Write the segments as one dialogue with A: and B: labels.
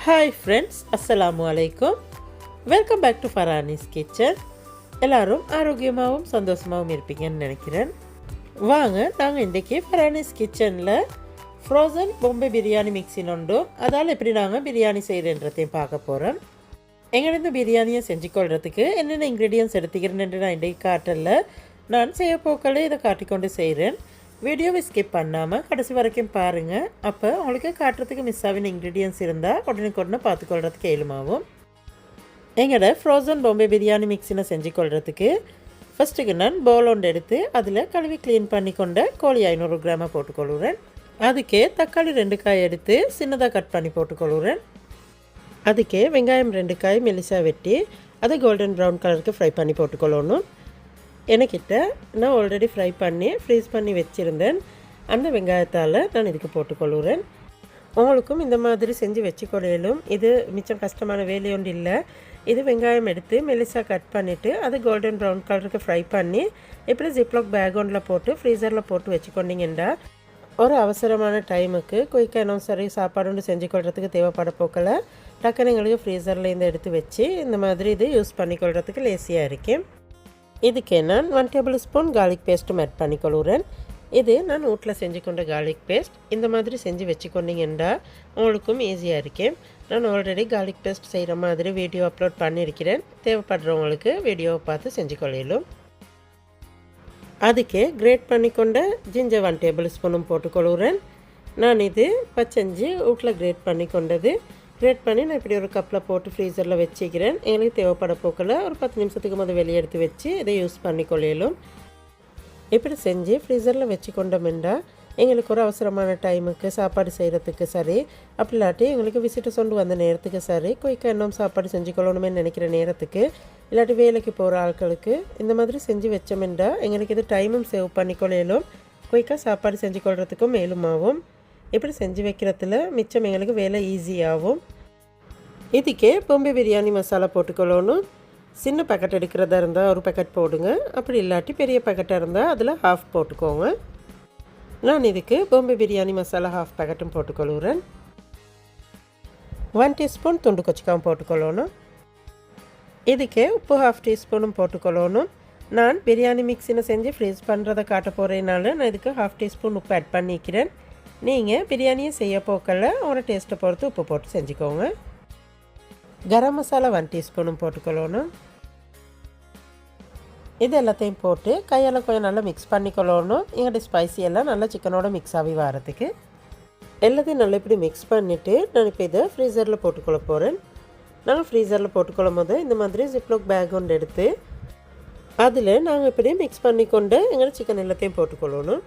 A: Hi friends, அஸ்ஸலாமு அலைக்கும். Welcome back to Farani's kitchen. எல்லோரும் ஆரோக்கியமாகவும் சந்தோஷமாகவும் இருப்பீங்கன்னு நினைக்கிறேன். வாங்க, நாங்கள் இன்றைக்கி ஃபரானிஸ் கிச்சனில் ஃப்ரோசன் பொம்பை பிரியாணி மிக்ஸின் உண்டும் அதால் எப்படி நாங்கள் பிரியாணி செய்கிறன்றதையும் பார்க்க போகிறோம். எங்கேருந்து பிரியாணியை செஞ்சுக்கொள்கிறதுக்கு என்னென்ன இன்க்ரீடியன்ஸ் எடுத்துக்கிறேன்னு நான் இன்றைக்கு காட்டல. நான் செய்ய போக்களே இதை காட்டிக்கொண்டு செய்கிறேன். வீடியோவை ஸ்கிப் பண்ணாமல் கடைசி வரைக்கும் பாருங்கள். அப்போ உங்களுக்கு காட்டுறதுக்கு மிஸ் ஆகின இன்க்ரீடியன்ஸ் இருந்தால் உடனே பார்த்துக்கொள்கிறதுக்கு ஏழுமாகும். எங்களோட ஃப்ரோசன் பொம்பை பிரியாணி மிக்ஸினை செஞ்சுக்கொள்கிறதுக்கு ஃபஸ்ட்டுக்கு நான் பவுல் ஒன்று எடுத்து அதில் கழுவி க்ளீன் பண்ணி கொண்ட கோழி 500 கிராமை போட்டுக்கொள்கிறேன். அதுக்கே தக்காளி 2 காய் எடுத்து சின்னதாக கட் பண்ணி போட்டுக்கொள்கிறேன். அதுக்கே வெங்காயம் 2 காய் மெலிசாக வெட்டி அதை கோல்டன் ப்ரௌன் கலருக்கு ஃப்ரை பண்ணி போட்டுக்கொள்ளணும். எனக்கிட்ட நான் ஆல்ரெடி ஃப்ரை பண்ணி ஃப்ரீஸ் பண்ணி வச்சுருந்தேன். அந்த வெங்காயத்தால் நான் இதுக்கு போட்டுக்கொள்கிறேன். உங்களுக்கும் இந்த மாதிரி செஞ்சு வச்சுக்கொள்ளையிலும். இது மிச்சம் கஷ்டமான வேலையொன்று இல்லை. இது வெங்காயம் எடுத்து மெலிசாக கட் பண்ணிவிட்டு அது கோல்டன் ப்ரௌன் கலருக்கு ஃப்ரை பண்ணி இப்படி ஜிப்லாக் பேக் ஒன்றில் போட்டு ஃப்ரீசரில் போட்டு வச்சுக்கொண்டிங்கன்னா ஒரு அவசரமான டைமுக்கு குயிக்காக சரி சாப்பாடு ஒன்று செஞ்சு கொள்றதுக்கு தேவைப்பட போக்கில் டக்குனு எங்களுக்கு ஃப்ரீசர்லேருந்து எடுத்து வச்சு இந்த மாதிரி இது யூஸ் பண்ணிக்கொள்கிறதுக்கு லேசியாக இருக்கேன். இதுக்கு நான் 1 டேபிள் ஸ்பூன் கார்லிக் பேஸ்ட்டும் ஆட் பண்ணிக்கொள்கிறேன். இது நான் வீட்டில் செஞ்சு கொண்ட கார்லிக் பேஸ்ட். இந்த மாதிரி செஞ்சு வச்சுக்கொண்டீங்கன்னா உங்களுக்கும் ஈஸியாக இருக்கேன். நான் ஆல்ரெடி கார்லிக் பேஸ்ட் செய்கிற மாதிரி வீடியோ அப்லோட் பண்ணியிருக்கிறேன். தேவைப்படுறவங்களுக்கு வீடியோவை பார்த்து செஞ்சு கொள்ளையிலும். அதுக்கே கிரேட் பண்ணிக்கொண்ட ஜிஞ்சர் 1 டேபிள் ஸ்பூனும் போட்டுக்கொள்கிறேன். நான் இது பச்சைஞ்சு வீட்டில் கிரேட் பண்ணி கொண்டது. கிரேட் பண்ணி நான் இப்படி ஒரு கப்பில் போட்டு ஃப்ரீசரில் வச்சுக்கிறேன். எங்களுக்கு தேவைப்பட போக்கில் ஒரு 10 நிமிஷத்துக்கு முதல் வெளியே எடுத்து வச்சு இதை யூஸ் பண்ணிக்கொள்ளையிலும். இப்படி செஞ்சு ஃப்ரீசரில் வச்சு கொண்டோம்னா எங்களுக்கு ஒரு அவசரமான டைமுக்கு சாப்பாடு செய்கிறதுக்கு சரி, அப்படி இல்லாட்டி எங்களுக்கு விசிட்டு சொண்டு வந்த நேரத்துக்கு சரி, குயிக்காக இன்னும் சாப்பாடு செஞ்சு கொள்ளணுமே நினைக்கிற நேரத்துக்கு, இல்லாட்டி வேலைக்கு போகிற ஆட்களுக்கு இந்த மாதிரி செஞ்சு வச்சோம்னா எங்களுக்கு இது டைமும் சேவ் பண்ணிக்கொள்ளையிலும், குயிக்காக சாப்பாடு செஞ்சு கொள்றதுக்கும் மேலுமாகும். இப்படி செஞ்சு வைக்கிறதுல மிச்சம் எங்களுக்கு வேலை ஈஸியாகும். இதுக்கே பொம்பை பிரியாணி மசாலா போட்டுக்கொள்ளணும். சின்ன பேக்கெட் எடுக்கிறதா இருந்தால் ஒரு பேக்கெட் போடுங்க. அப்படி இல்லாட்டி பெரிய பேக்கெட்டாக இருந்தால் அதில் ஹாஃப் போட்டுக்கோங்க. நான் இதுக்கு பொம்பை பிரியாணி மசாலா ஹாஃப் பேக்கெட்டும் போட்டுக்கொள்கிறேன். 1 டீஸ்பூன் துண்டு கொச்சிக்காவும் போட்டுக்கொள்ளணும். இதுக்கே உப்பு ஹாஃப் டீஸ்பூனும் போட்டுக்கொள்ளணும். நான் பிரியாணி மிக்ஸினை செஞ்சு ஃப்ரீஸ் பண்ணுறதை காட்ட போகிறதுனால நான் இதுக்கு ஹாஃப் டீஸ்பூன் உப்பு ஆட் பண்ணிக்கிறேன். நீங்கள் பிரியாணியை செய்ய போக்கல ஒரு டேஸ்ட்டை பொறுத்து உப்பு போட்டு செஞ்சுக்கோங்க. கரம் மசாலா 1 டீஸ்பூனும் போட்டுக்கொள்ளணும். இது எல்லாத்தையும் போட்டு கையால் கொஞ்சம் நல்லா மிக்ஸ் பண்ணிக்கொள்ளணும். எங்கள்கிட்ட ஸ்பைசி எல்லாம் நல்லா சிக்கனோட மிக்ஸ் ஆகி வரதுக்கு எல்லாத்தையும் நல்லா இப்படி மிக்ஸ் பண்ணிவிட்டு நான் இப்போ இதை ஃப்ரீசரில் போட்டுக்கொள்ள போகிறேன். நாங்கள் ஃப்ரீசரில் போட்டுக்கொள்ளும் போது இந்த மாதிரி ஜிப்லாக் பேக் ஒன்று எடுத்து அதில் நாங்கள் இப்படி மிக்ஸ் பண்ணிக்கொண்டு எங்கள் சிக்கன் எல்லாத்தையும் போட்டுக்கொள்ளணும்.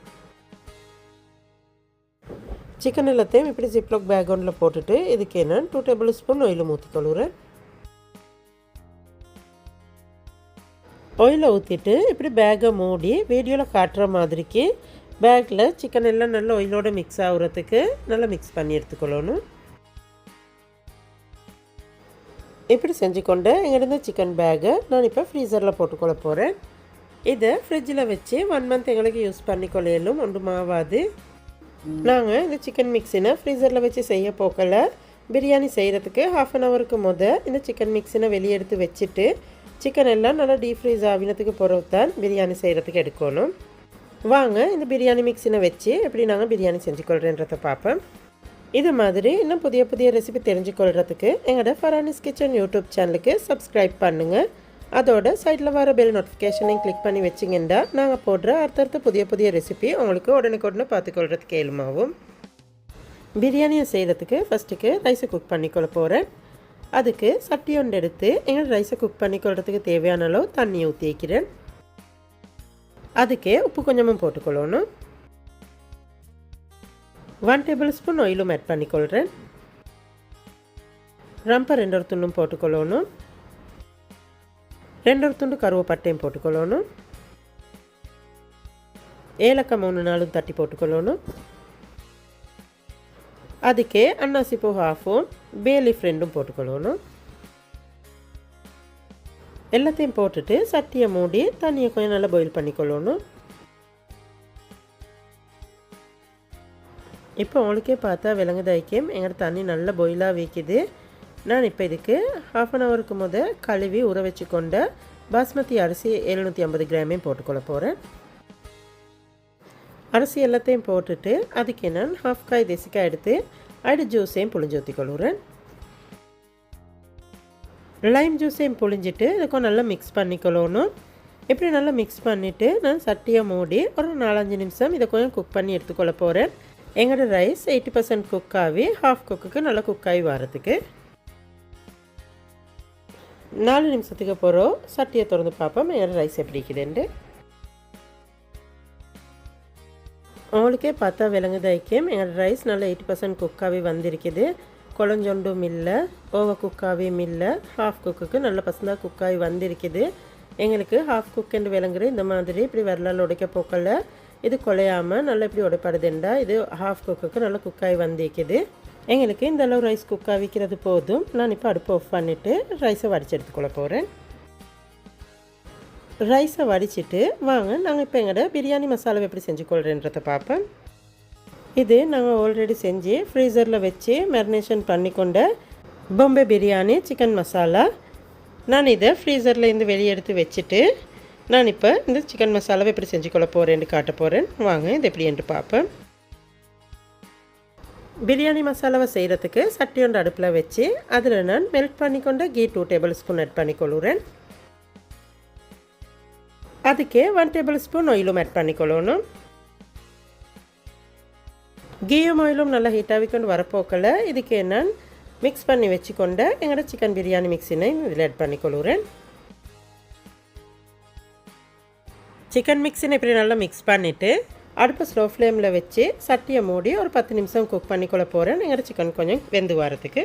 A: சிக்கன் எல்லாத்தையும் இப்படி ஜிப்லாக் பேக் ஒன்றில் போட்டுட்டு இதுக்கு நான் 2 டேபிள் ஸ்பூன் ஆயில் ஊற்றிக்கொள்கிறேன். ஆயிலை ஊற்றிட்டு இப்படி பேக்கை மூடி வீடியோவில் காட்டுற மாதிரிக்கு பேக்கில் சிக்கன் எல்லாம் நல்லா ஆயிலோடு மிக்ஸ் ஆகுறதுக்கு நல்லா மிக்ஸ் பண்ணி எடுத்துக்கொள்ளணும். இப்படி செஞ்சு கொண்டு எங்கிட்ட சிக்கன் பேக்கை நான் இப்போ ஃப்ரீசரில் போட்டுக்கொள்ள போகிறேன். இதை ஃப்ரிட்ஜில் வச்சு 1 மந்த் எங்களுக்கு யூஸ் பண்ணிக்கொள்ளையிலும் ஒன்றும் ஆகாது. நாங்கள் இந்த சிக்கன் மிக்ஸினை ஃப்ரீசரில் வச்சு செய்ய போக்கல பிரியாணி செய்கிறதுக்கு ஹாஃப் அன் ஹவருக்கு இந்த சிக்கன் மிக்ஸினை வெளியே எடுத்து வச்சுட்டு சிக்கன் எல்லாம் நல்லா டீப் ஃப்ரீஸ் ஆகினத்துக்கு பிறகு தான் பிரியாணி செய்கிறதுக்கு எடுக்கணும். வாங்க இந்த பிரியாணி மிக்ஸினை வச்சு எப்படி நாங்கள் பிரியாணி செஞ்சுக்கொள்கிறேன்றதை பார்ப்போம். இது மாதிரி இன்னும் புதிய ரெசிபி தெரிஞ்சுக்கொள்கிறதுக்கு எங்களோட ஃபரானிஸ் கிச்சன் யூடியூப் சேனலுக்கு சப்ஸ்கிரைப் பண்ணுங்கள். அதோட சைடில் வர பெல் நோட்டிஃபிகேஷனையும் கிளிக் பண்ணி வச்சிங்கன்னா நாங்கள் போடுற அடுத்தடுத்த புதிய ரெசிபி உங்களுக்கு உடனே பார்த்துக்கொள்கிறதுக்கு ஏழுமாகும். பிரியாணியை செய்கிறதுக்கு ஃபஸ்ட்டுக்கு ரைஸை குக் பண்ணிக்கொள்ள போகிறேன். அதுக்கு சட்டி ஒன்று எடுத்து எங்கள் ரைஸை குக் பண்ணிக்கொள்கிறதுக்கு தேவையான அளவு தண்ணி ஊற்றி வைக்கிறேன். அதுக்கே உப்பு கொஞ்சமும் போட்டுக்கொள்ளணும். 1 டேபிள் ஸ்பூன் ஆயிலும் ஆட் பண்ணிக்கொள்கிறேன். ரம்பை 2 துண்டும் போட்டுக்கொள்ளணும். 2 துண்டு கருவேப்பட்டையும் போட்டுக்கொள்ளணும். ஏலக்காய் 3-4 தட்டி போட்டுக்கொள்ளணும். அதுக்கே அன்னாசி பூ ஹாஃபும் பே லீஃப் 2 போட்டுக்கொள்ளணும். எல்லாத்தையும் போட்டுட்டு சட்டியை மூடி தண்ணியை கொஞ்சம் நல்லா பாயில் பண்ணிக்கொள்ளணும். இப்போ உங்களுக்கே பார்த்தா விலங்குதாய்க்கும் எங்களோட தண்ணி நல்லா பாயிலாக வைக்குது. நான் இப்போ இதுக்கு 1/2 அன் ஹவருக்கு கழுவி ஊற வச்சு கொண்ட பாஸ்மதி அரிசி 750 கிராமையும் போட்டுக்கொள்ள போகிறேன். அரிசி எல்லாத்தையும் போட்டுட்டு அதுக்கு நான் 1/2 காய் தேசிக்காய் எடுத்து அடி ஜூஸையும் புளிஞ்சு ஊற்றிக்கொள்ளுறேன். லைம் ஜூஸையும் புளிஞ்சிட்டு இதுக்கும் நல்லா மிக்ஸ் பண்ணிக்கொள்ளணும். இப்படி நல்லா மிக்ஸ் பண்ணிவிட்டு நான் சட்டியை மூடி ஒரு 4-5 நிமிஷம் இதை கொஞ்சம் குக் பண்ணி எடுத்துக்கொள்ள போகிறேன். எங்களோட ரைஸ் 80% குக் ஆகி 1/2 குக்குக்கு நல்லா குக் ஆகி வரதுக்கு 4 நிமிஷத்துக்கு போகிறோம். சட்டியை திறந்து பார்ப்போம் எங்களோட ரைஸ் எப்படி இருக்குதுண்டு. உங்களுக்கே பார்த்தா விளங்குதாய்க்கும் எங்களோட ரைஸ் நல்லா 80% குக்காகவே வந்திருக்குது. குழஞ்சொண்டும் இல்லை, ஓவர் குக்காகவும் இல்லை, 1/2 குக்குக்கு நல்ல பசந்தாக குக்காகி வந்திருக்குது. எங்களுக்கு 1/2 குக்குன்னு விளங்குற இந்த மாதிரி இப்படி வரலால் உடைக்க போக்கல இது குலையாமல் நல்லா இப்படி உடைப்படுதுண்டா இது 1/2 குக்குக்கு நல்லா குக்காகி வந்திருக்குது. எங்களுக்கு இந்த அளவு ரைஸ் குக்காக வைக்கிறது போதும். நான் இப்போ அடுப்பு ஆஃப் பண்ணிவிட்டு ரைஸை வடித்து எடுத்துக்கொள்ள போகிறேன். ரைஸை வடிச்சிட்டு வாங்க நாங்கள் இப்போ எங்களோட பிரியாணி மசாலா எப்படி செஞ்சு கொள்கிறேன்றதை பார்ப்பேன். இது நாங்கள் ஆல்ரெடி செஞ்சு ஃப்ரீசரில் வச்சு மேரினேஷன் பண்ணி கொண்ட பாம்பே பிரியாணி சிக்கன் மசாலா. நான் இதை ஃப்ரீசரில் இருந்து வெளியே எடுத்து வச்சுட்டு நான் இப்போ இந்த சிக்கன் மசாலாவை எப்படி செஞ்சு கொள்ள போகிறேன்னு காட்ட போகிறேன். வாங்க இது எப்படி என்று பார்ப்பேன். பிரியாணி மசாலாவை செய்கிறதுக்கு சட்டி ஒன்று அடுப்பில் வச்சு அதில் நான் மெல்ட் பண்ணி கொண்ட கீ 2 டேபிள் ஸ்பூன் ஆட் பண்ணிக்கொள்ளுறேன். அதுக்கே 1 டேபிள் ஸ்பூன் ஆயிலும் ஆட் பண்ணிக்கொள்ளணும். கீயும் ஆயிலும் நல்லா ஹீட்டாகி கொண்டு வரப்போக்கில் இதுக்கு நான் மிக்ஸ் பண்ணி வச்சுக்கொண்ட எங்களோட சிக்கன் பிரியாணி மிக்ஸினை இதில் ஆட் பண்ணிக்கொள்ளுறேன். சிக்கன் மிக்ஸினை இப்படி நல்லா மிக்ஸ் பண்ணிவிட்டு அடுப்பு ஸ்லோ ஃப்ளேமில் வச்சு சட்டியை மூடி ஒரு 10 நிமிஷம் குக் பண்ணிக்கொள்ள போகிறேன். எங்களோட சிக்கன் கொஞ்சம் வெந்து வரதுக்கு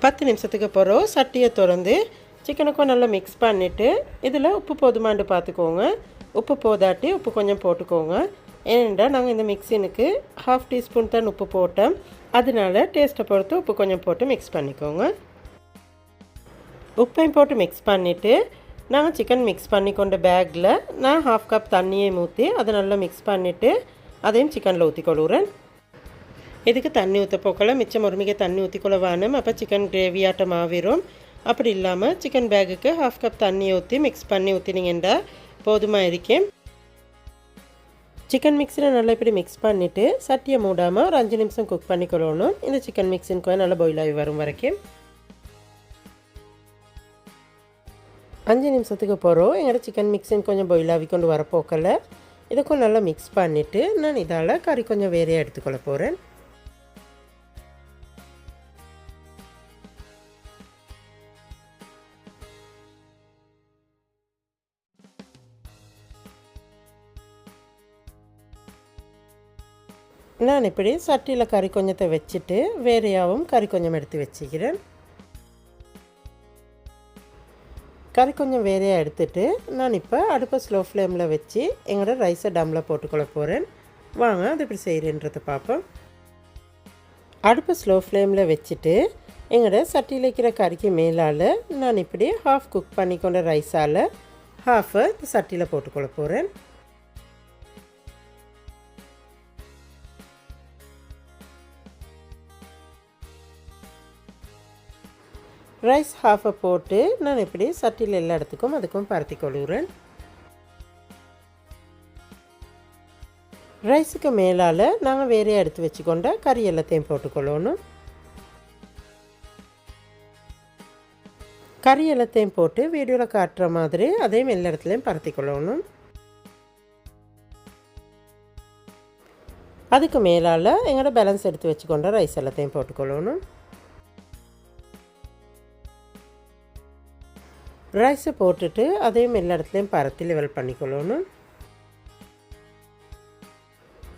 A: 10 நிமிஷத்துக்கு போகிறோம். சட்டியை திறந்து சிக்கனுக்கும் நல்லா மிக்ஸ் பண்ணிவிட்டு இதில் உப்பு போதுமாண்டு பார்த்துக்கோங்க. உப்பு போதாட்டி உப்பு கொஞ்சம் போட்டுக்கோங்க. ஏனென்றால் நாங்கள் இந்த மிக்ஸினுக்கு 1/2 டீஸ்பூன் தான் உப்பு போட்டோம். அதனால டேஸ்ட்டை பொறுத்து உப்பு கொஞ்சம் போட்டு மிக்ஸ் பண்ணிக்கோங்க. உப்பையும் போட்டு மிக்ஸ் பண்ணிவிட்டு நாங்கள் சிக்கன் மிக்ஸ் பண்ணி கொண்ட பேக்கில் நான் 1/2 கப் தண்ணியை ஊற்றி அதை நல்லா மிக்ஸ் பண்ணிவிட்டு அதையும் சிக்கனில் ஊற்றிக்கொள்ளுறேன். இதுக்கு தண்ணி ஊற்ற போக்கல மிச்சம் ஒருமிக்க தண்ணி ஊற்றிக்கொள்ள வேணும். அப்போ சிக்கன் கிரேவியாட்டம் ஆவிரும். அப்படி இல்லாமல் சிக்கன் பேக்குக்கு 1/2 கப் தண்ணி ஊற்றி மிக்ஸ் பண்ணி ஊற்றினீங்கன்னா போதுமாக இருக்கேன். சிக்கன் மிக்ஸில் நல்லா இப்படி மிக்ஸ் பண்ணிவிட்டு சட்டியை மூடாமல் ஒரு 5 நிமிஷம் குக் பண்ணிக்கொள்ளணும். இந்த சிக்கன் மிக்ஸின் நல்லா பாயில் ஆகி வரும் வரைக்கும் 5 நிமிஷத்துக்கு போகிறோம். எங்களோட சிக்கன் மிக்ஸின் கொஞ்சம் பாயில் ஆகி கொண்டு வரப்போக்கல இதுக்கும் நல்லா மிக்ஸ் பண்ணிவிட்டு நான் இதால் கறி கொஞ்சம் வேறையாக எடுத்துக்கொள்ள போகிறேன். நான் இப்படி சட்டியில் கறி கொஞ்சத்தை வச்சுட்டு வேறையாகவும் கறி கொஞ்சம் எடுத்து வச்சுக்கிறேன். கறி கொஞ்சம் வேறையாக எடுத்துட்டு நான் இப்போ அடுப்பை ஸ்லோ ஃப்ளேமில் வச்சு எங்களோட ரைஸை டம்மில் போட்டுக்கொள்ள போகிறேன். வாங்க அது எப்படி செய்கிறேன்றதை பார்ப்போம். அடுப்பை ஸ்லோ ஃப்ளேமில் வச்சுட்டு எங்களோட சட்டியில் வைக்கிற கறிக்கு மேலால் நான் இப்படி 1/2 குக் பண்ணி கொண்ட ரைஸால் 1/2 சட்டியில் போட்டுக்கொள்ள போகிறேன். ரைஸ் 1/2 போட்டு நான் இப்படி சட்டியில் எல்லா இடத்துக்கும் அதுக்கும் பரத்தி கொள்ளுறேன். ரைஸுக்கு மேலால் நாங்கள் வேறையாக எடுத்து வச்சுக்கொண்ட கறி எல்லாத்தையும் போட்டுக்கொள்ளணும். கறி எல்லாத்தையும் போட்டு வீடியோவில் காட்டுற மாதிரி அதையும் எல்லா இடத்துலையும் பரத்தி கொள்ளணும். அதுக்கு மேலால் எங்களோட பேலன்ஸ் எடுத்து வச்சுக்கொண்ட ரைஸ் எல்லாத்தையும் போட்டுக்கொள்ளணும். ரைஸை போட்டுட்டு அதையும் எல்லா இடத்துலையும் பரத்தி லெவல் பண்ணிக்கொள்ளணும்.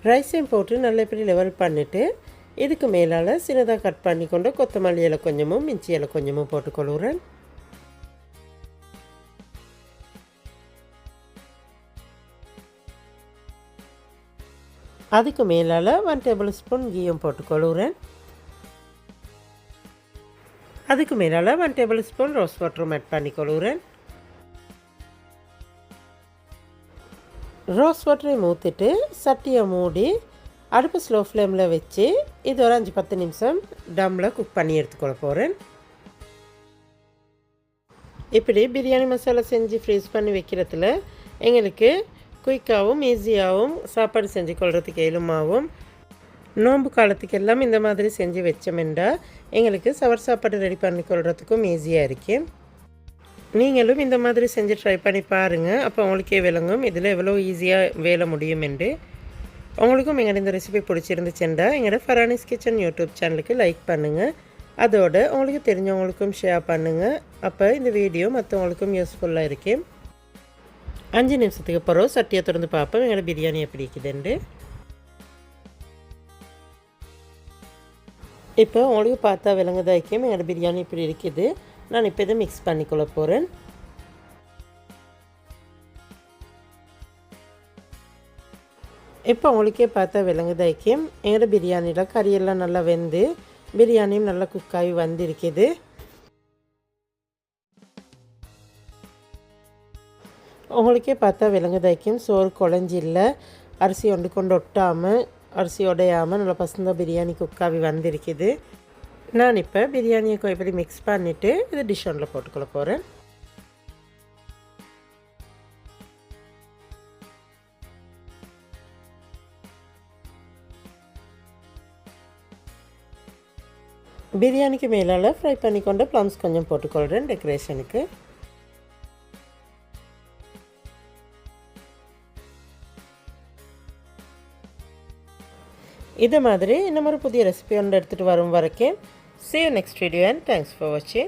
A: ரைஸையும் போட்டு நல்லா இப்படி லெவல் பண்ணிவிட்டு இதுக்கு மேலால் சின்னதாக கட் பண்ணி கொண்டு கொத்தமல்லி இலை கொஞ்சமும் மிஞ்சி இலை கொஞ்சமும் போட்டுக்கொள்ளுறேன். அதுக்கு மேலால் 1 டேபிள் ஸ்பூன் கீயும் போட்டுக்கொள்ளுறேன். அதுக்கு மேலால் 1 டேபிள் ஸ்பூன் ரோஸ் வாட்டரும் ஆட் பண்ணிக்கொள்ளுறேன். ரோஸ் வாட்டரை ஊற்றிட்டு சட்டியை மூடி அடுப்பு ஸ்லோ ஃப்ளேமில் வச்சு இது ஒரு 5-10 நிமிஷம் டம்மில் குக் பண்ணி எடுத்துக்கொள்ள போகிறேன். இப்படி பிரியாணி மசாலா செஞ்சு ஃப்ரீஸ் பண்ணி வைக்கிறதுல எங்களுக்கு குயிக்காகவும் ஈஸியாகவும் சாப்பாடு செஞ்சு கொள்றதுக்கு எலுமாவும் நோன்பு காலத்துக்கு எல்லாம் இந்த மாதிரி செஞ்சு வச்சோமெண்டா எங்களுக்கு சவர் சாப்பாடு ரெடி பண்ணி கொள்றதுக்கும் ஈஸியாக இருக்குது. நீங்களும் இந்த மாதிரி செஞ்சு ட்ரை பண்ணி பாருங்கள். அப்போ உங்களுக்கே விளங்கும் இதில் எவ்வளோ ஈஸியாக வேலை முடியும் என்று. உங்களுக்கும் எங்களோட இந்த ரெசிபி பிடிச்சிருந்துச்சுண்டா எங்களோட ஃபரானிஸ் கிச்சன் யூடியூப் சேனலுக்கு லைக் பண்ணுங்கள். அதோட உங்களுக்கு தெரிஞ்சவங்களுக்கும் ஷேர் பண்ணுங்கள். அப்போ இந்த வீடியோ மற்றவங்களுக்கும் யூஸ்ஃபுல்லாக இருக்கும். 5 நிமிஷத்துக்கு அப்புறம் சட்டியை திறந்து பார்ப்போம் எங்களோட பிரியாணி எப்படி இருக்குதுண்டு. இப்போ உங்களுக்கு பார்த்தா விளங்குதாக்கும் எங்களோட பிரியாணி இப்படி இருக்குது. நான் இப்போ இதை மிக்ஸ் பண்ணிக்கொள்ள போகிறேன். இப்போ உங்களுக்கே பார்த்தா விளங்குதாக்கும் எங்களோட பிரியாணியில் கறியெல்லாம் நல்லா வெந்து பிரியாணியும் நல்லா குக்காகி வந்திருக்குது. உங்களுக்கே பார்த்தா விளங்குதாக்கும் சோறு குழஞ்சில்ல, அரிசி ஒன்று கொண்டு ஒட்டாமல் அரிசி உடையாமல் நல்லா பசந்தாக பிரியாணி குக்காகி வந்திருக்குது. நான் இப்போ பிரியாணியை இப்படி மிக்ஸ் பண்ணிவிட்டு இது டிஷ் ஒன்றில் போட்டுக்கொள்ள போகிறேன். பிரியாணிக்கு மேலால் ஃப்ரை பண்ணி கொண்டு ப்ளம்ஸ் கொஞ்சம் போட்டுக்கொள்கிறேன் டெக்கரேஷனுக்கு. இது மாதிரி இன்னும் ஒரு புதிய ரெசிபி ஒன்று எடுத்துகிட்டு வரும் வரைக்கும் see you next video and thanks for watching.